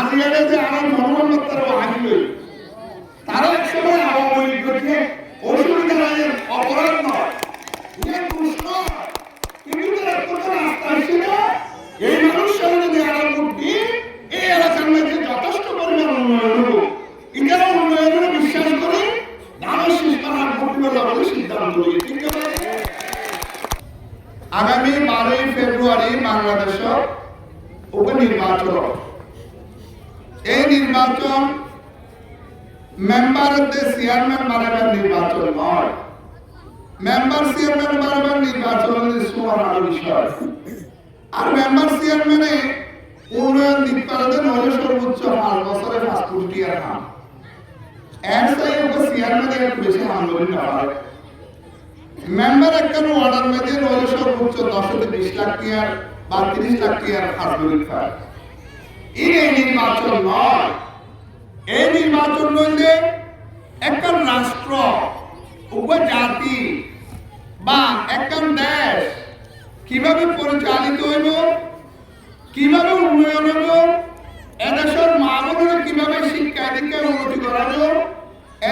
আজিয়ারে যে আমার মনোনয়ন তারা আসবে তারা একসময় আওয়ামী লীগ করছে অসুবিধা নাই অপরাধ নয় কিন্তু তারা কত রাস্তা ছিল এই মানুষ যদি আরাম করবি এই এলাকার মধ্যে যথেষ্ট পরিমাণ উন্নয়ন হলো এটারও উন্নয়নের বিশ্বাস করে ধানের শীষ পাহাড় ভোটবেলা বলে সিদ্ধান্ত নিয়েছে। আগামী 12 ফেব্রুয়ারি বাংলাদেশের উপনির্বাচন এই নির্বাচন মেম্বারদের চেয়ারম্যান বানাবার নির্বাচন নয় মেম্বার চেয়ারম্যান বানাবার নির্বাচন সুবর্ণ বিষয় আর মেম্বার চেয়ারম্যানে উন্নয়ন দিক পারদের হলে সর্বোচ্চ 5 বছরে 5 কোটি টাকা কাম এর চাই ওকে চেয়ারম্যানে একটু বেশি আন্দোলন না হয় মেম্বার একটা ওয়ার্ডের মধ্যে হলে সর্বোচ্চ 10 থেকে 20 লাখ টাকা বা 30 লাখ টাকার খাস গরিব পায় এই নির্বাচন নয় এই নির্বাচন হইলে একটা রাষ্ট্র উপজাতি বা একটা দেশ কিভাবে পরিচালিত হইব কিভাবে উন্নয়ন হইব এদেশের মা বোনেরা কিভাবে শিক্ষা দীক্ষায় উন্নতি করাবো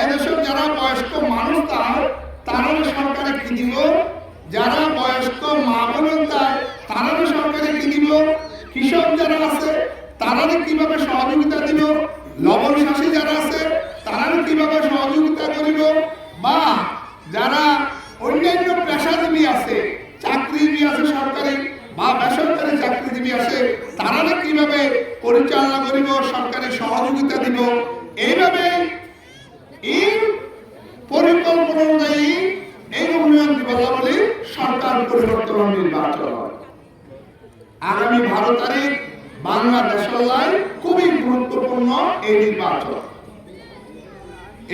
এদেশের যারা বয়স্ক মানুষ তারা সরকারে কি দিব যারা বয়স্ক মা বোনের তারা সরকারে কি দিব কৃষক যারা আছে তারা কিভাবে সহযোগিতা দিব লবণ চাষী যারা আছে তারা কিভাবে সহযোগিতা করিব বা যারা অন্যান্য পেশাজীবী আছে চাকরিজীবী আছে সরকারি বা বেসরকারি চাকরিজীবী আছে তারা কিভাবে পরিচালনা করিব সরকারি সহযোগিতা দিব এইভাবে এই পরিকল্পনা অনুযায়ী এই উন্নয়ন দিবাবলী সরকার পরিবর্তন নির্বাচন হয় আগামী 12 তারিখ বাংলাদেশের লাই খুবই গুরুত্বপূর্ণ এই নির্বাচন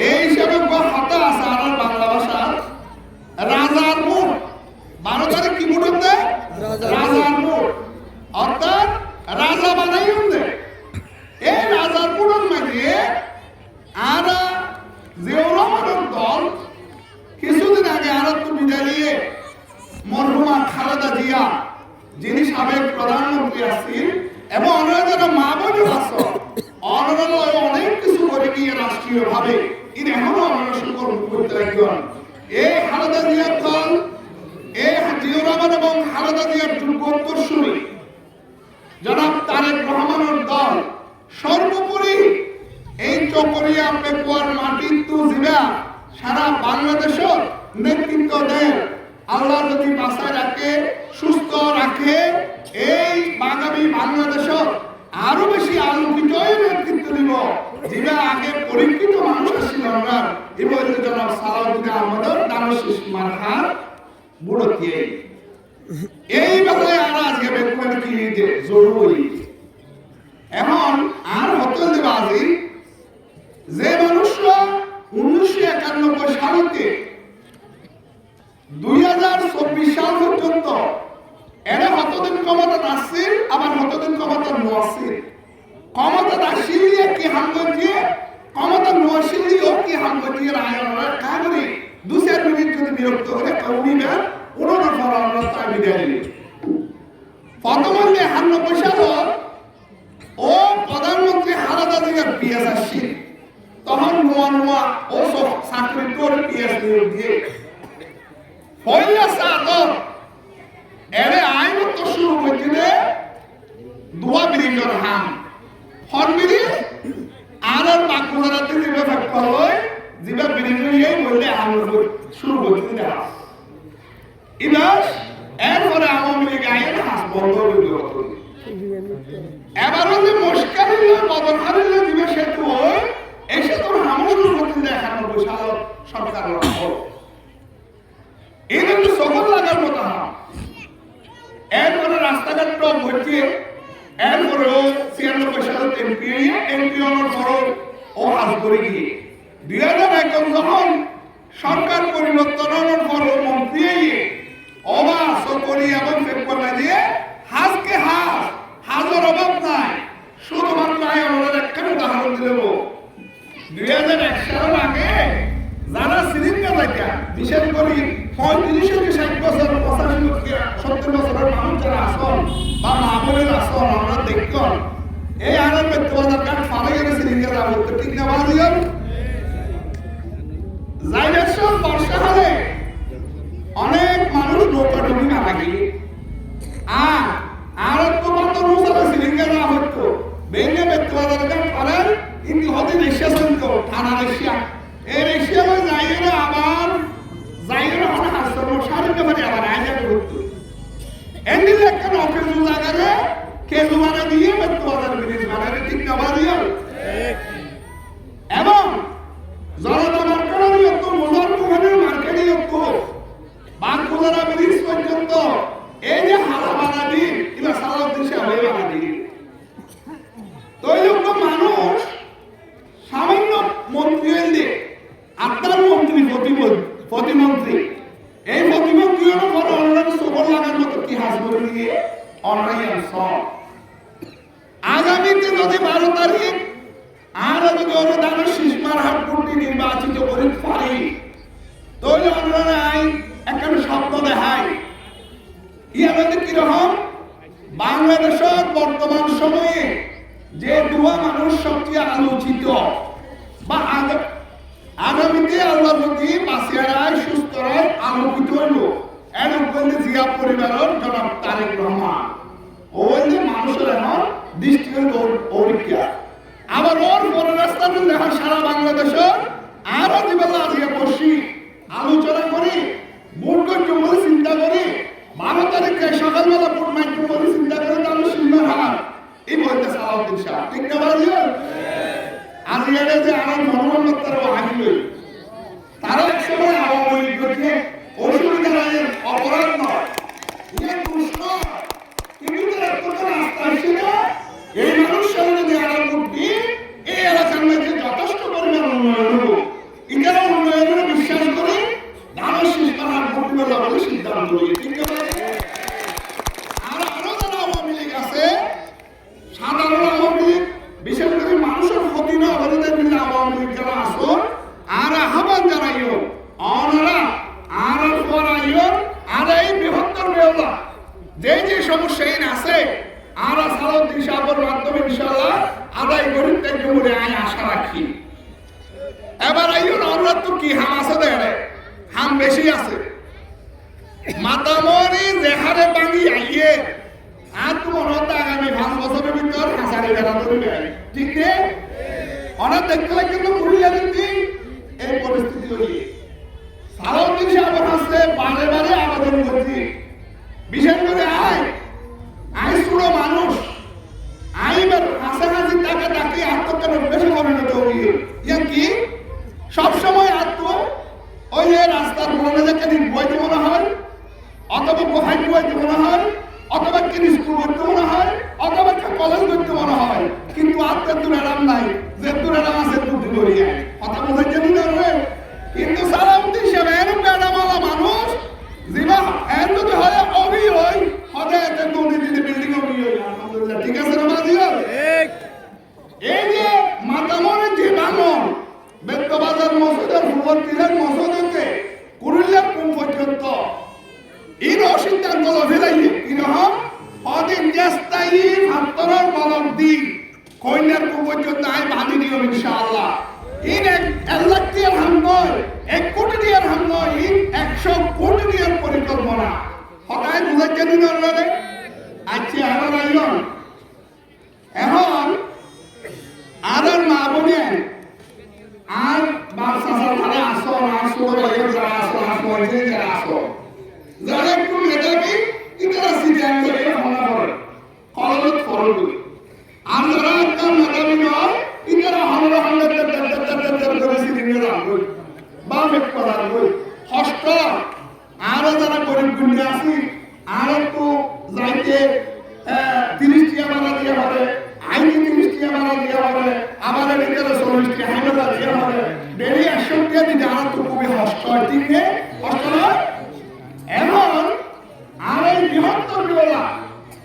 এই হিসাবে কথা আছে আর বাংলা ভাষা রাজার ভোট 12 তারিখ কি ভোট হতে রাজার ভোট অর্থাৎ রাজা বানাই হতে এই রাজার ভোটের মাঝে আর জিয়াউর দল কিছুদিন আগে আরত বিদায় নিয়ে মরহুমা খালেদা জিয়া যিনি সাবেক প্রধানমন্ত্রী আছেন এবং অনেক যারা মা বোনের আছে অনারা অনেক কিছু করে গিয়ে রাষ্ট্রীয় ভাবে ইনি এখনো অনারা সকল করতে রাখবেন এই খালেদা জিয়ার দল এই জিয়াউর রহমান এবং খালেদা জিয়ার যুগোত্তরসূরি জনাব তারেক রহমানের দল সর্বোপরি এই চকরিয়া পেকুয়ার মাটির তু জিলা সারা বাংলাদেশের নেতৃত্ব দেন আল্লাহ যদি বাঁচায় রাখে সুস্থ রাখে এই আগামী বাংলাদেশের আরো বেশি আলোকিত নেতৃত্ব দিব যেটা আগে পরীক্ষিত মানুষ ছিল আমরা এবং জনাব সালাউদ্দিন আহমদের দানশীষ মারহার বুড়তিয়ে এই ব্যাপারে আর আজকে বেকুয়ার কি যে জরুরি এখন আর হতে দেব আজি যে মানুষরা 1991 সালেতে 2024 সাল পর্যন্ত এরা কতদিন ক্ষমতা আসছে আবার কতদিন ক্ষমতা নোয়াছে ক্ষমতা আসছিল কি হাঙ্গি ক্ষমতা নোয়াছিল কি হাঙ্গি রায়রা কাগরি 2-4 মিনিট যদি বিরক্ত করে কৌনিবে ওনার ফরামত আমি দেই প্রথমে 91 সাল ও প্রধানমন্ত্রী খালেদা জিয়ার পিএস আসছে তখন নোয়া ও চাকরি করে পিএস দিয়ে পয়লা সাতর এরে আইন তো শুরু হয়েছিল দুয়া ব্রিজের হাম হর ব্রিজ আর বাঁকুড়াতে যে ব্যাপারটা হয় যেটা ব্রিজে বললে আমরা শুরু হয়েছিল ইলাস এরপরে আওয়ামী লীগ আইন হাস বন্ধ করে দিল এবার যে মুশকিল হলো বদল হারিলে দিবে সেতু হয় এই সেতুর হামলা করতে দেখানো সাল সরকার হলো এই কিন্তু সফল লাগার মতো না এরপরে রাস্তাঘাট টপ হচ্ছে এরপরে 96 সালে এমপি হওয়ার পর ও হাত করে গিয়ে 2001 যখন সরকার পরিবর্তন হওয়ার পর মন্ত্রী অবাস করি এবং পেপার দিয়ে হাজকে হাজার অভাব নাই শুধুমাত্র আমাদের একটা উদাহরণ দেব 2001 সালের আগে যারা সিরিঞ্জা দেখা বিশেষ করে 35-60 বছর 85-70 বছরের মানুষ যারা আসন বা মা বোনের আসন আমরা দেখতাম এই আনন্দ 2000 বর্ষাকালে অনেক মানুষ নৌকা ডুবি মারা গিয়ে আর তোমার তো রুসালে সিলিঙ্গা না হতো বেঙ্গে বেতু বাজারকার ফলের কিন্তু হতে রেশিয়া চলতো থানা রেশিয়া এই রেশিয়া যাইয়ে আবার যাইয়ে হলে হাসতো সারিতে মানে আবার আইজা করতো এন্ডিল একটা অফিস জায়গায় কেজু মানে দিয়ে বেতু বাজার ব্রিজ মানে ঠিক না বাজিয়ে এবং জনতা মার্কেটের একটু মোজার দোকানের মার্কেটে একটু বাঁকুড়া ব্রিজ পর্যন্ত এই যে হালা বানাবি এবার সারা দেশে হয়ে বানাবি তৈলক্য মানুষ সামান্য মন্ত্রী হইলে আপনার মন্ত্রী প্রতিমন্ত্রী এই প্রতিমন্ত্রীর উপর অনলাইন সবর লাগার মতো কি হাসবর নিয়ে অনলাইন সব আগামীতে যদি 12 তারিখ আর যদি অনুদানের শিশমার হাট কোটি নির্বাচিত করে পারি তাহলে আমরা আইন একটা স্বপ্ন দেখাই ইয়াদের কিরকম বাংলাদেশের বর্তমান সময়ে যে দুয়া মানুষ সবচেয়ে আলোচিত বা আগামীতে আল্লাহ যদি বাঁচিয়ে রায় সুস্থ রায় আলোকিত হইল এরকম জিয়া পরিবারের জনাব তারেক রহমান ওই যে মানুষের এখন দৃষ্টির পরীক্ষা আবার ওর পরে রাস্তা দেখা সারা বাংলাদেশে আরো দিবেলা আজকে বসি আলোচনা করি ভোট করতে বলে চিন্তা করি 12 তারিখে সকালবেলা ভোট মাইকে বলে চিন্তা করে তাহলে সুন্দর হার এই বলতে সালাউদ্দিন শাহ ঠিক না বাজিও আজকে যে আমার মনোরঞ্জন তারা আগে তারা এক সময় আওয়ামী লীগ করছে অসুবিধা নাই অপরাধ নয় ইয়ে প্রশ্ন কিন্তু রাস্তা আসছিল এই মানুষ যদি আড়াল করবি এই এলাকার মধ্যে যথেষ্ট পরিমাণ উন্নয়ন হলো এটারা উন্নয়নের বিশ্বাস করে ধানের শীষ করার ভোটগুলো বলে সিদ্ধান্ত নিয়ে ঠিক আছে আর আরো যারা আওয়ামী লীগ আছে সাধারণ আওয়ামী লীগ বিশেষ করে মানুষের ক্ষতি না হলে দেখবেন আওয়ামী লীগ যারা আসো আর আহ্বান জানাইও অনারা আর পরাইও আর এই বৃহত্তর বেওলা যে সমস্যা আছে আর সালাউদ্দিন সাহেবের মাধ্যমে ইনশাআল্লাহ আদায় করি তাকে বলে আমি আশা রাখি এবার আইও আমরা তো কি হাম আছে দেখে হাম বেশি আছে মাতামরি যেহারে বাঙি আইয়ে আর তো মনে হতো আগামী 5 বছরের ভিতর হাসারে বেড়া ধরবে ঠিক নে অনেক দেখতে লাগে কিন্তু পুরুলিয়া দিন এই পরিস্থিতি হইয়ে সালাউদ্দিন সাহেবের হাসে বারে বারে আবেদন করছি বিশেষ করে আই সুড়ো মানুষ আইবার কাছাকাছি টাকা ডাকি আত্মহত্যার অভ্যাসে পরিণত হইয়ে ইয়া কি সবসময় ওই যে রাস্তার বলে যাকে বইতে মনে হয় অথবা কোথায় বইতে মনে হয় অথবা কিন স্কুল করতে মনে হয় অথবা কলেজ করতে মনে হয় কিন্তু আত্মের দূর এরাম নাই যে দূর এরাম আছে দুটি করিয়া কথা বোঝাইতে দিলে কিন্তু সালাউদ্দিন সাহেব এরকম বেড়ামালা মানুষ জিবা এর যদি হয় অভি হয় হতে এতে দুর্নীতি বিল্ডিং অভি হয় আলহামদুলিল্লাহ ঠিক আছে না বাজিও এই যে মাতামরে যে বাঙন বেত্তবাজার মসজিদের ফুল তিলের মসজিদে কুরুলিয়া কোন পর্যন্ত এই সিদ্ধান্ত ফেলাইয়ে কিরকম অদিন চেষ্টাই ভাতরের বলক দি কন্যার কোন পর্যন্ত আই বাঁধি নিও ইনশাআল্লাহ ইন 1 লাখ টাকার হাম নয় 1 কোটি টাকার হাম নয় ইন 100 কোটি টাকার পরিকল্পনা হঠাৎ বুঝাইতে দিন রে আচ্ছা এখন আইলন এখন আর মা বলেন আর বাচ্চা যারা আসো যারা আসো যারা একটু মেধাবী ইতারা সিদ্ধান্ত করে হামলা করে কলরত করবে আর যারা একদম মেধাবী নয় ইতারা হামলা করে সিদ্ধান্ত রাখবে বা বেক করা হবে হস্ত আর যারা গরিব গুন্ডে আছে আর একটু যাইতে 30 টাকা ভাড়া দিয়ে হবে আইনি 30 টাকা ভাড়া দিয়ে হবে আবার এদিকে 40 টাকা ভাড়া দিয়ে হবে ডেলি 100 টাকা দিতে আর তো খুবই হস্ত ঠিক নেই হস্ত না এখন আর এই বৃহত্তর বেলা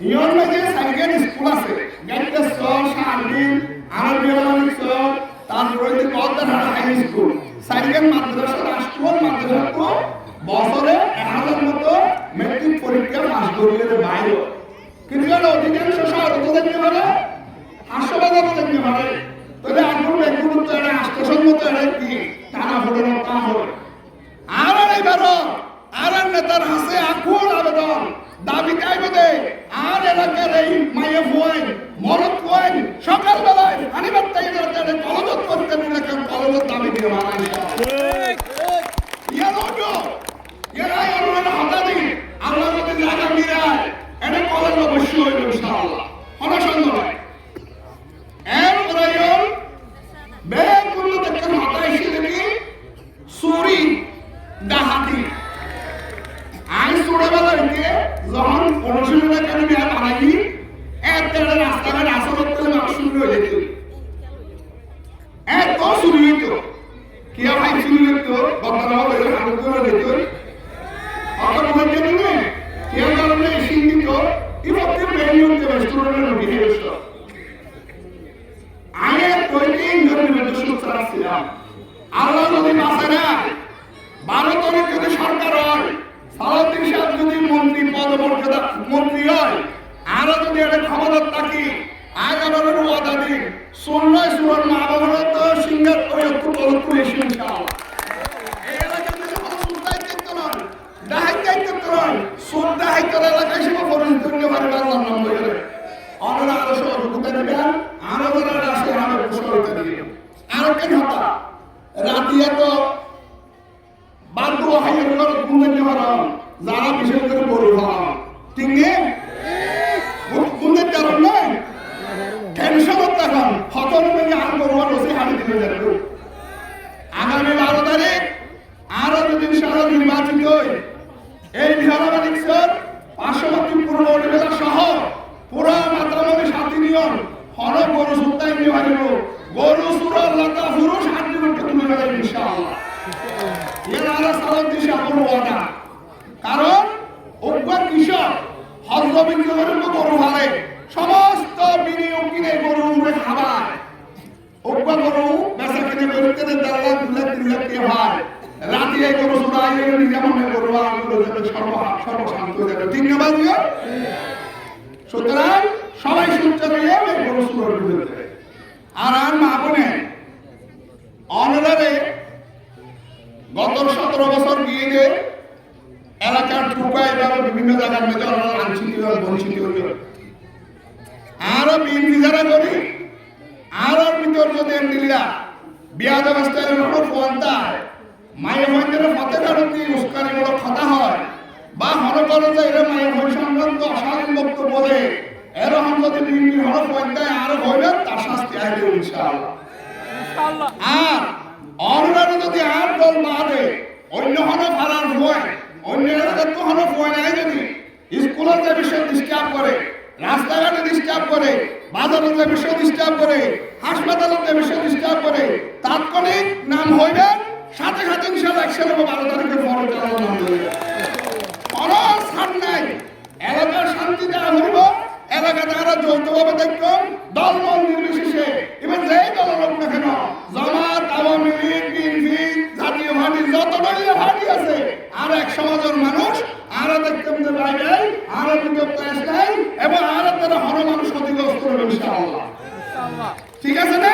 ইয়ন যে সাইকেল স্কুল আছে গাইতে সব শারদিন আর বিয়ালানি সব তারপরে যে কদর হাই স্কুল সাইকেল মাদ্রাসা রাষ্ট্রীয় মাদ্রাসা তো বছরে 1000 মতো মেট্রিক পরীক্ষা পাস করিয়ে বাইরে কিন্তু অধিকাংশ শহর তো দেখতে পারে হাসপাতাল দেখতে পারে তবে এখন একগুলো তো এটা আষ্টসম্মত এটা কি টানা ফোটানো কাম হবে রাখছিলাম। আল্লাহ যদি বাঁচে না, 12 তারিখ যদি সরকার হয়, সালাউদ্দিন সাহেব যদি মন্ত্রী পদমর্যাদা মন্ত্রী হয়, আরো যদি একটা ক্ষমতা থাকি, আগামের ওয়াদা দিন, সুন্নায় সুরার মা বাবার তো সিঙ্গার করে একটু তলত্তু এসে ইনশাআল্লাহ। এই এলাকার দেশে কোনো সুলতাই দায়িত্ব নয়, দাহাই দায়িত্ব নয়, সুলতা হাইতার এলাকায় সে পরিচিত পারে আল্লাহর নাম বলে। অনেরা আরো সহযোগিতা দিবেন, আরো যারা আসে আরো সহযোগিতা দিবেন। আরো কেন হতা রাতিয়া তো বাধ্য হাইয়ের ঘর গুণের নেওয়ার যারা বিশেষ করে বড় হওয়া ঠিক নেই গুণের কারণ নয় টেনশন হতো এখন হতন থেকে আর করবার বসে হারিয়ে দিতে যাবে। আগামী 12 তারিখ আরো দুদিন সারা নির্বাচিত এই বিহারাবাদী স্যার পার্শ্ববর্তী পূর্ব অলিবেলা সহ পুরা মাতামনি সাথী নিয়ম হর গরু সুত্তাই নিয়ে হারিব গরু সুরার লতা পুরুষ আন্দোলনকে তুলে দেবে ইনশাআল্লাহ। এনারা সালাউদ্দিন সাহেবের ওয়াদা, কারণ উগ্র কৃষক হজবিন্দু গরু ভালে সমস্ত বিনিয়োগ কিনে গরু উড়ে খাবার উগ্র গরু বেচা কিনে করতে দাঁড়ালে 2 লাখ 3 লাখ টাকা ভাই রাতে এই গরু সুরাই যেমন গরু সর্বশান্ত হয়ে যাবে ঠিক না বাজিও। সুতরাং সবাই সুস্থ হয়ে গরু সুরার বিরুদ্ধে আর মা বোনে অনারে গত 17 বছর গিয়ে যে এলাকার ঠুকায় বা বিভিন্ন জায়গার মধ্যে লাঞ্ছিত বঞ্চিত হইল আরো বিএনপি যারা করি আরো ভিতর যদি এমডিরা বিয়াদ অবস্থায় ফোনতায় মায়ের মন্দিরে ফতেকারতি উস্কানিমূলক কথা হয় বা হরকরে যে এরা মায়ের ভয় সংক্রান্ত অশালীন বক্তব্য বলে এরকম যদি বিএনপি হর ফোনতায় আরো হইবে তার শাস্তি আইবে ইনশাআল্লাহ। আর অনরারে যদি আর দল বাদে অন্য হন ফারার ভয় অন্য এলাকার তো হন ভয় নাই যদি স্কুলের যে বিষয় ডিস্টার্ব করে রাস্তাঘাটে ডিস্টার্ব করে বাজারের যে বিষয় ডিস্টার্ব করে হাসপাতালের যে বিষয় ডিস্টার্ব করে তাৎক্ষণিক নাম হইবে সাথে সাথে ইনশাআল্লাহ 12 তারিখে ফরজ চালানো হবে। ফরজ ছাড় নাই এলাকার শান্তি দেওয়া হইব এলাকাতে আরো যৌথভাবে দেখবেন দল মত নির্বিশেষে এবার যেই দল হোক না কেন জামাত আওয়ামী লীগ বিএনপি জাতীয় পার্টি যত দলীয় পার্টি আছে আর এক সমাজের মানুষ আরো দেখতেন যে বাইরে আরো কিন্তু প্রেস নাই এবং আরো তারা হর মানুষ ক্ষতিগ্রস্ত করবে ইনশাআল্লাহ। ঠিক আছে না?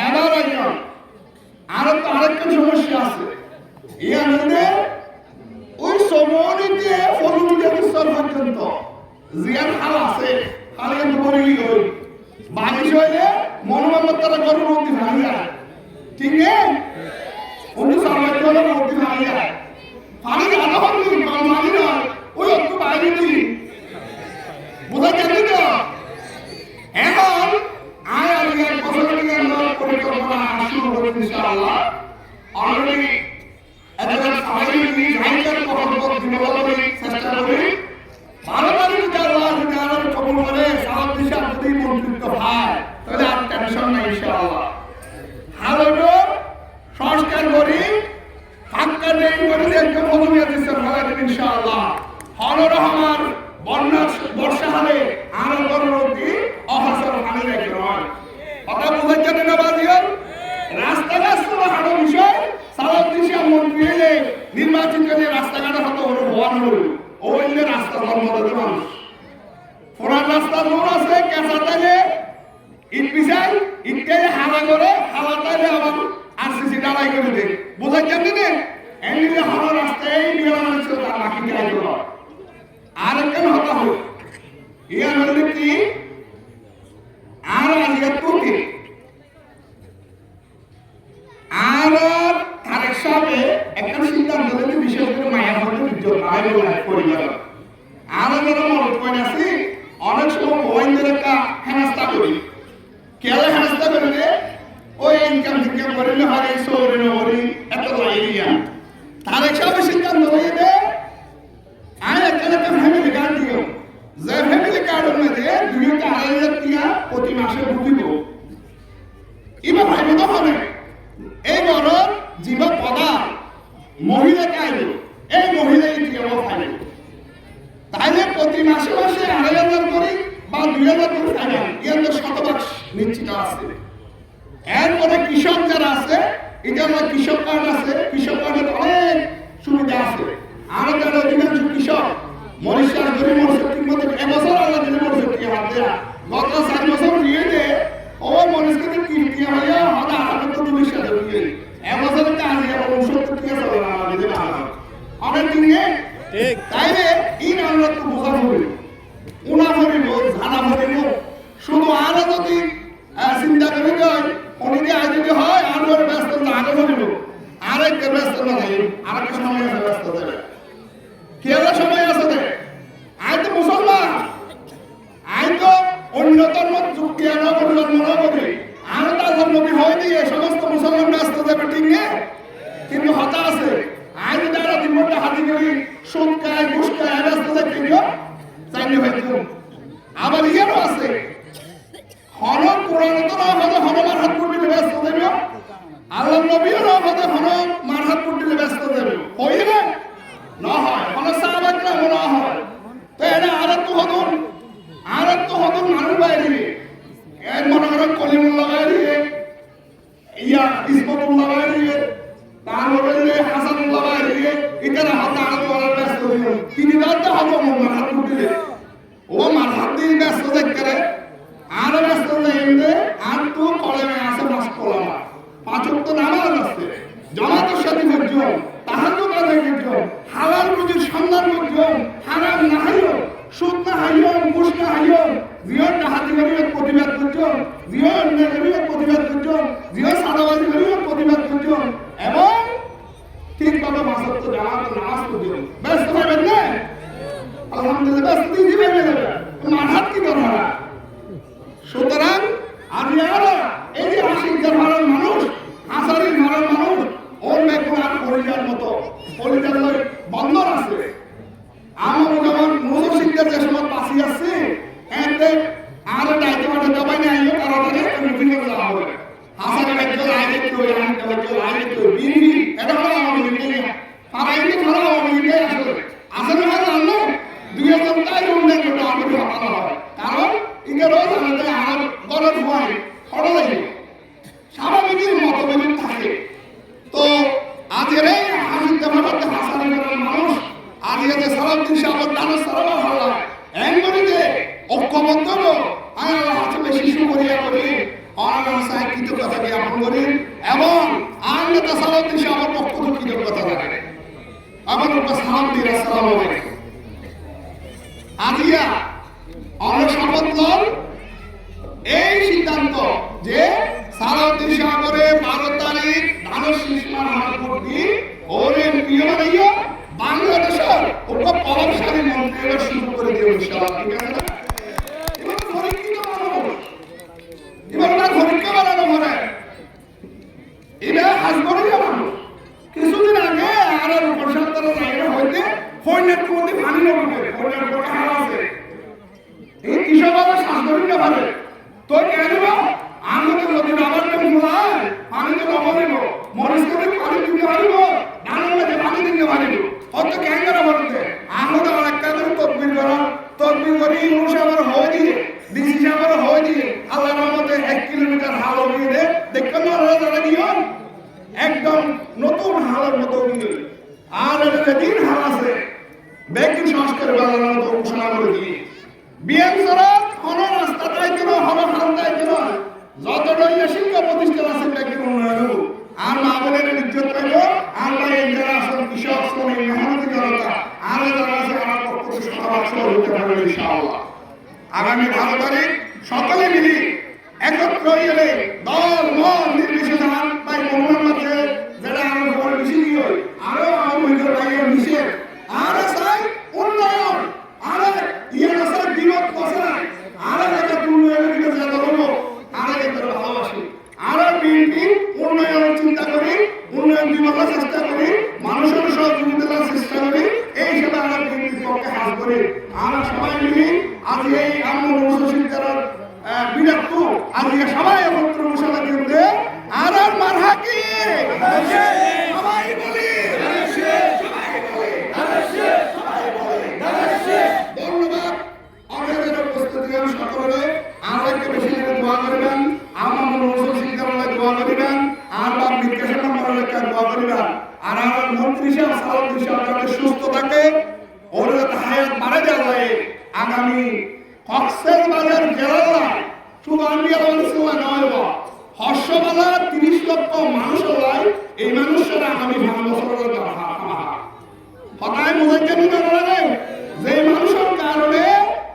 এবার আরো তো আরেকটা সমস্যা আছে ইয়ার মধ্যে ওই সমনীতে ফরুলিয়া স্তর পর্যন্ত জিয়ার হাল আছে হাল কিন্তু বলি হই বারিশ হইলে মনোভাব তারা গরুর মধ্যে ভাঙি যায় ঠিক নেই উনি সামনে হলে মধ্যে ভাঙি যায় পানি আধা হল পানি নয় ওই একটু বাইরে দিই বোঝা যাবে তো। এখন আয় আর ইয়ার ফসলের পরিকল্পনা শুরু হবে ইনশাআল্লাহ। অলরেডি এদের সবাই মিলে জায়গার প্রকল্প ডেভেলপ চেষ্টা করি 12 তারিখ যারা কবুল করে সালাউদ্দিন সাহেব যদি মন্ত্রিত্ব হয় তাহলে আর টেনশন নাই ইনশাআল্লাহ। হালটো সংস্কার করি ফাঁকা নেই করে একদম মজুরিয়া দিচ্ছে ফেলা দেবে ইনশাআল্লাহ। হর রহমান বর্ষা হলে আরো গরুরতি অহাসর পানি রেখে নয় কথা বুঝে জানে না বাজিও রাস্তাঘাট আরো বিষয় সালাউদ্দিন সাহেব মন্ত্রী হলে নির্বাচিত হলে রাস্তাঘাটে হতো হওয়ার হল ওই রাস্তা ধর্ম মানুষ পুরান রাস্তা দূর আছে কেঁচা তাইলে ইট পিছাই ইটকে হালা করে হালা তাইলে আবার আরসিসি ডালাই করে দেয় বোঝা জানি না এমনি হালা রাস্তায় বিয়ার মানুষ বাকি গাই করো আর কেন হতা হোক ইয়া নদী কি আর আজকে তোকে আর তারেক সাহেব একটা সিদ্ধান্ত নিতে বিশেষ করে মায়ের মধ্যে বিদ্যুৎ আয় পরিবার আর যারা মরদ কইন আছে অনেক সময় গোয়েন্দার একটা হেনাস্তা করি কেলে হেনাস্তা করে রে ওই ইনকাম থেকে করিলে হারে সৌরে নগরী এত লাইয়া তারেক সাহেব সিদ্ধান্ত নিয়ে দে আয় একটা ফ্যামিলি কার্ড দিও যে ফ্যামিলি কার্ডের মধ্যে 2,000 টাকা প্রতি মাসে ঢুকিব এবার ভাইব তো হবে এই বড় জীব পদা মহিলা কাইল এই মহিলা ইতিহাস ফাইল তাইলে প্রতি মাসে মাসে 2,500 করে বা 2,000 করে ফাইল এর তো শতভাগ নিশ্চিত আছে এরপরে কৃষক যারা আছে, এটা হলো কৃষক কার্ড আছে, কৃষক কার্ডের অনেক সুবিধা আছে। আরো যারা অধিকাংশ কৃষক মরিচ চাষ করে মরিচ ঠিক মতো এবছর আল্লাহ দিলে মরিচ কি হাতে গত 4 বছর দিয়ে দে ও মরিচ কিন্তু কি হইয়া হদা হাতে তো দুইশো টাকা দিয়ে এবছর কাজ হবে 69 টাকা চলে না দিলে ভালো অনেক দিনে ঠিক তাইলে ইন আমরা তো বোঝা হবে উনা ভরিব ঝানা ভরিব শুধু আরো যদি চিন্তা করে যায় অনেকে আজ যদি হয় আর ব্যস্ত আগে ভরিব আরেকটা ব্যস্ত না নাই আরেকটা সময় আছে ব্যস্ত দেবে কেলা সময় আছে আজ তো মুসলমান আজ তো অন্য ধর্ম যুক্তি আনা জন্ম না করে আর তার নবী হয় দিয়ে সমস্ত মুসলমান ব্যস্ত দেবে ঠিক নেই কিন্তু হতা আছে আজ যারা দিনটা হাতি করি সুদ খায় ঘুষ খায় ব্যস্ত দেখে চাইলে হয়তো আবার ইয়েরও আছে হনন কোরআন তো না হলে হনমার হাত করতে ব্যস্ত দেবে আল্লাহ নবীও না হলে হনন মার হাত করতে ব্যস্ত দেবে হই না না হয় হলো সাহাবাকরা মনে হয় তো এটা আরত হদন মানুষ বাইরে এর মনে করেন কলিমুল্লাহ বাইরে ইয়া ইসমতুল্লাহ বাইরে তারপরে হাসানুল্লাহ বাইরে এটারা হাতে আরত করার ব্যস্ত হইল তিনি রাতে হলো মার হাত করতে ও মার হাত দিয়ে ব্যস্ত দেখে আর ব্যস্ত নেই আর তো কলেমে আছে মাস কলামা 5 ওয়াক্ত নামাজ আছে জামাতের সাথে পর্যন্ত তাহাজ্জুদ আদায় করছো হালাল রুজির সন্ধান করছো হারাম না হাইও সুদ না হাইও ঘুষ না হাইও জিয়র ডাহাতি করিয়ে প্রতিবাদ করছো জিয়র নেগরিয়ে প্রতিবাদ করছো জিয়র সাদাবাজি করিয়ে প্রতিবাদ করছো এবং ঠিকভাবে মাসত্ব জামাত নামাজ করছো ব্যস্ত হবেন না আলহামদুলিল্লাহ ব্যস্ত দিবেন না মানহাত কি দরকার সুতরাং আমি আর এই যে আশিকদের ভারত মানুষ আসারির ভারত মানুষ ওর মেঘনার পরিজার মতো পরিজার বন্দর আছে আমার যেমন মুসলিমদের যে সময় পাশি আছে এতে আর দায়িত্ব মানে দবাই নাই তাড়াতাড়ি বিভিন্ন যাওয়া হবে আসারি একজন আগে তো একজন আগে তো বিনি এটা হলো আমার মিলে তারা এই ধরো আমার মিলে আসলে আসলে হলো আল্লাহ দুই জন তাই উন্নয়ন করতে আমাদের হতানো হয় কারণ ইকে রোজ আমাদের আর গলত হয় হড়লাই স্বাভাবিকের মতভেদ থাকে তো আজের এই হাসিদ জামাতে হাসানের মানুষ আজের সালাউদ্দিন সাহেব দানের সালাম হলো এমনিতে ঐক্যবদ্ধ আয় আল্লাহ হাতে শিশু করিয়া করি আল্লাহ সাহেব কৃতজ্ঞতা জ্ঞাপন করি এবং আল্লাহ সালাউদ্দিন সাহেবের পক্ষ থেকে কৃতজ্ঞতা জানাই আমাদের উপর সালাম দিয়ে আসসালামু আলাইকুম আজিয়া অনেক শপথ লন এই সিদ্ধান্ত যে সালাউদ্দিন সাহেবের 12 তারিখ ধানের শীষমার হাতপুর দি ওরে প্রিয় বানাইয়া বাংলাদেশের উপর প্রভাবশালী মন্ত্রীরা শুরু করে দিও ইনশাআল্লাহ ঠিক আছে না এবার পরীক্ষিত মানুষ এবার না পরীক্ষা বানানো মানে এটা হাসবরিয়া মানুষ কিছুদিন আগে আর প্রশাসনের জায়গা হইতে ফোনের মধ্যে পানি নেবে ফোনের উপরে হারা আছে এই কৃষক আবার শাসনটা ভালো তো কেন আমাদের যদি আবার কেমন হয় পানি তো নবরিব মরিচ করে পানি দিতে পারিব ধানের মধ্যে পানি দিতে পারিব অত কেন করা বলতে আমাদের একটা করে তদবির করি ইউনুস আবার হয়ে দিয়ে ডিসি সাহেব হয়ে দিয়ে আল্লাহর রহমতে 1 কিলোমিটার হাল হয়ে দে দেখবেন না যারা নিয়ম একদম নতুন হালের মতো দিয়ে আর এটা দিন হাল আছে ব্যাংকিং সংস্কার বাড়ানোর মতো ঘোষণা করে দিয়ে বিএম সরকার কোন রাস্তা তাই দিল হলো হাল তাই দিল যতটাই শিক্ষা প্রতিষ্ঠান আছে ব্যাংকিং উন্নয়ন আর মা বোনের ইজ্জত পাইল আমরা এই যারা আসল কৃষক শ্রমিক মেহনতি জনতা আর যারা আছে আমার পক্ষ থেকে সমাজ হতে পারবে ইনশাআল্লাহ আগামী 12 তারিখ সকলে মিলে একত্র হয়ে দল মত নির্বিশেষে ভাই মোহাম্মদ যারা আমার বড় বেশি দিয়ে আরো আমার ভাইয়ের মিশে আর চাই উন্নয়ন আর ইয়ার আছে বিনোদ বসরা আর একটা উন্নয়নের দিকে যা করব আর একটা ভালোবাসি আর বিএনপি উন্নয়নের চিন্তা করি উন্নয়ন বিভাগের চেষ্টা করি মানুষের সহযোগিতার চেষ্টা করি এই সেবা আমরা বিএনপির পক্ষে হাত করি আমরা সবাই মিলে আজ এই আমরা বিরাট আজকে সবাই একত্র মশলা কিনতে আর মারহাকি বলছিলেন নয় হর্ষবালা 30 লক্ষ মানুষ হয় এই মানুষের আগামী 5 বছরের হঠাৎ বুঝাইতে নিতে পারে যে মানুষের কারণে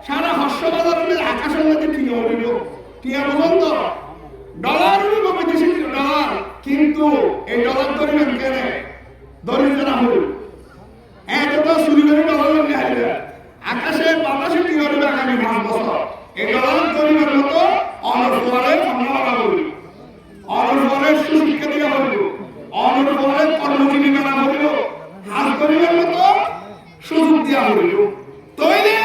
সারা হর্ষবাজারের আকাশের মধ্যে টিয়া উঠিল টিয়া পর্যন্ত ডলার উঠব বিদেশি ডলার কিন্তু এই ডলার ধরিবেন কেন দরিদ্ররা হল এত চুরি করে ডলার নিয়ে আসবে আকাশে বাতাসে টিয়া উঠবে আগামী 5 বছর এই ডলার ধরিবের মতো অনর্ফলের সম্ভাবনা হল অনর্ফলের সুশিক্ষা দেওয়া হইল অনর্ফলের কর্মজীবিকা না হইল হাত ধরিবের মতো সুযোগ দেওয়া হইল তৈরি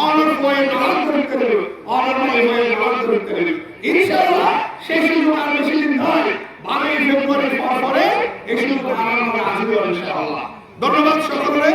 অনর্ফলের ডলার ধরতে হইল অনর্ফলের ডলার ধরতে হইল ইনশাআল্লাহ সেই সুযোগ আর বেশি দিন নয় 12 ফেব্রুয়ারির পরে এই সুযোগ আমার মনে আসবে ইনশাআল্লাহ ধন্যবাদ সকলকে